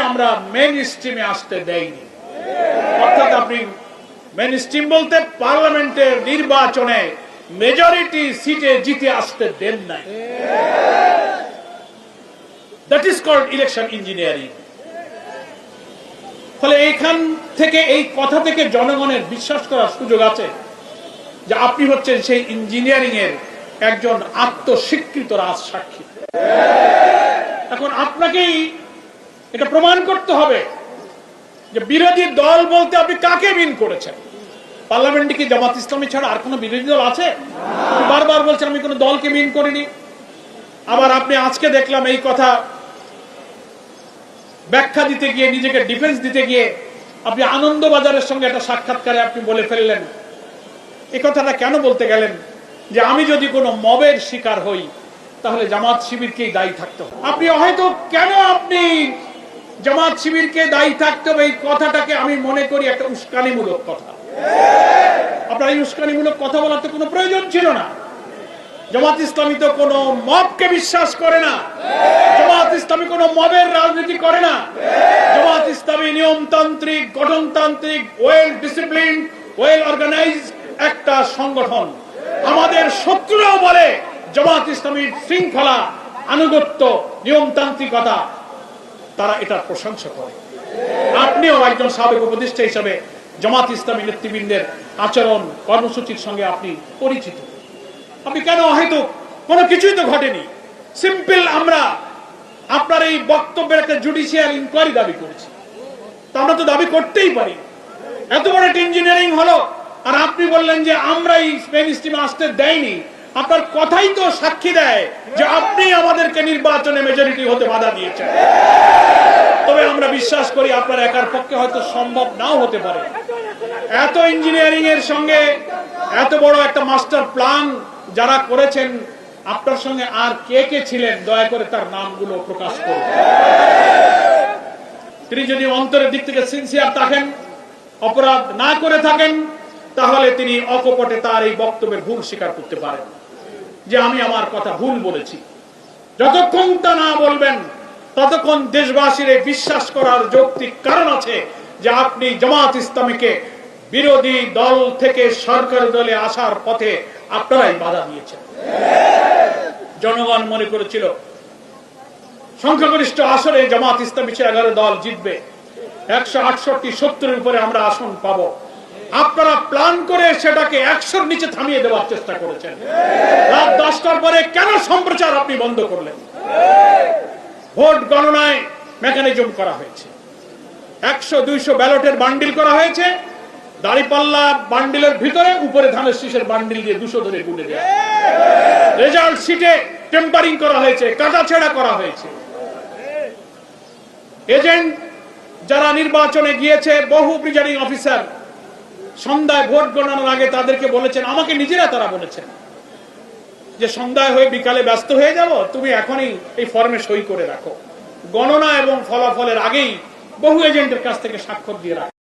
আমরা মেইন স্ট্রিমে আসতে দেইনি। অর্থাৎ আপনি মেইন স্ট্রিম বলতে পার্লামেন্টের নির্বাচনে মেজরিটি সিটে জিতে আসতে দেন নাই। That is called election engineering. ফলে এইখান থেকে, এই কথা থেকে জনগণের বিশ্বাস করার সুযোগ আছে যে আপনি হচ্ছেন সেই ইঞ্জিনিয়ারিং এর একজন আত্মস্বীকৃত রাজসাক্ষী। এখন আপনাকেই এটা প্রমাণ করতে হবে যে বিরোধী দল বলতে আপনি কাকে মিন করেছেন। পার্লামেন্টে কি জামাত ইসলামী ছাড়া আর কোন বিরোধী দল আছে? বারবার বলছেন আমি কোন দলকে মিন করিনি। আবার আপনি আজকে দেখলাম এই কথা ব্যাখ্যা দিতে গিয়ে, নিজেকে ডিফেন্স দিতে গিয়ে আপনি আনন্দবাজারের সঙ্গে একটা সাক্ষাৎকারে আপনি বলে ফেললেন, এই কথাটা কেন বলতে গেলেন যে আমি যদি কোনো মবের শিকার হই তাহলে জামাত শিবিরকেই দায়ী থাকতে হবে। আপনি হয়তো কেন আপনি জামাত শিবিরকে দায়ী থাকতে হবে, এই কথাটাকে আমি মনে করি একটা উস্কানিমূলক কথা। আপনার এই উস্কানিমূলক কথা বলার তো কোনো প্রয়োজন ছিল না। জামাত ইসলামী তো কোনো মবকে বিশ্বাস করে না। জামাত ইসলামী কোনো মবের রাজনীতি করে না। জামাত ইসলামী নিয়মতান্ত্রিক, গঠনতান্ত্রিক, ওয়েল ডিসিপ্লিন, ওয়েল অর্গানাইজড একটা সংগঠন। আমাদের শত্রুরাও বলে জামাত ইসলামীর শৃঙ্খলা, আনুগত্য, নিয়মতান্ত্রিকতা, তারা এটার প্রশংসা করে। আপনিও একজন সাবেক উপদেষ্টা হিসাবে জামাত ইসলামী নেতৃবৃন্দের আচরণ, কর্মসূচির সঙ্গে আপনি পরিচিত। আপনি কেন হয়তো কোনো কিছুই তো ঘটেনি, সিম্পল আমরা আপনার এই বক্তব্যের একটা জুডিশিয়াল ইনকোয়ারি দাবি করেছি। তা আমরা তো দাবি করতেই পারি। এত বড় একটা ইঞ্জিনিয়ারিং হলো আর আপনি বললেন যে আমরা এই মেইন স্ট্রিমে আসতে দেয়নি। আপনার কথাই তো সাক্ষী দেয় যে আপনি আমাদেরকে নির্বাচনে মেজরিটি হতে বাধা দিয়েছেন। তবে আমরা বিশ্বাস করি আপনার একার পক্ষে হয়তো সম্ভব নাও হতে পারে। এত ইঞ্জিনিয়ারিং এর সঙ্গে এত বড় একটা মাস্টার প্ল্যান যারা করেছেন, আপনার সঙ্গে আর কে কে ছিলেন দয়া করে তার নামগুলো প্রকাশ করুন। তিনি যদি অন্তরের দিক থেকে সিনসিয়ার থাকেন, অপরাধ না করে থাকেন, তাহলে তিনি অকপটে তার এই বক্তব্যের ভুল স্বীকার করতে পারেন যে আমি আমার কথা ভুল বলেছি। যতক্ষণ তা না বলবেন ততক্ষণ দেশবাসীর বিশ্বাস করার যৌক্তিক কারণ আছে যে আপনি জামাত ইসলামীকে বিরোধী দল থেকে সরকারি দলে আসার পথে আপনারাই বাধা দিয়েছেন। জনগণ মনে করেছিল সংখ্যাগরিষ্ঠ আসনে জামাত ইসলামী 11 দল জিতবে, 168-70 উপরে আমরা আসন পাবো। আপনারা প্ল্যান করে সেটাকে 100-র নিচে থামিয়ে দেওয়ার চেষ্টা করেছেন। রাত 10টার পরে কেন সম্প্রচার আপনি বন্ধ করলেন? ভোট গণনায় মেকানিজম করা হয়েছে, 100-200 ব্যালটের বান্ডিল করা হয়েছে, দাড়িপাল্লা বান্ডিলের ভিতরে উপরে ধানের শীষের বান্ডিল দিয়ে 200 ধরে গুলে দেওয়া। রেজাল্ট শিটে টেম্পারিং করা হয়েছে, কাটাছেঁড়া করা হয়েছে। এজেন্ট যারা নির্বাচনে গিয়েছে, বহু প্রিজাইডিং অফিসার সন্ধ্যায় ভোট গণনার আগে তাদেরকে বলেছেন, আমাকে নিজেরা তারা বলেছেন যে সন্ধ্যায় হয়ে বিকালে ব্যস্ত হয়ে যাব, তুমি এখনই এই ফর্মে সই করে রাখো। গণনা এবং ফলাফলের আগেই বহু এজেন্টের কাছ থেকে স্বাক্ষর দিয়ে রাখো।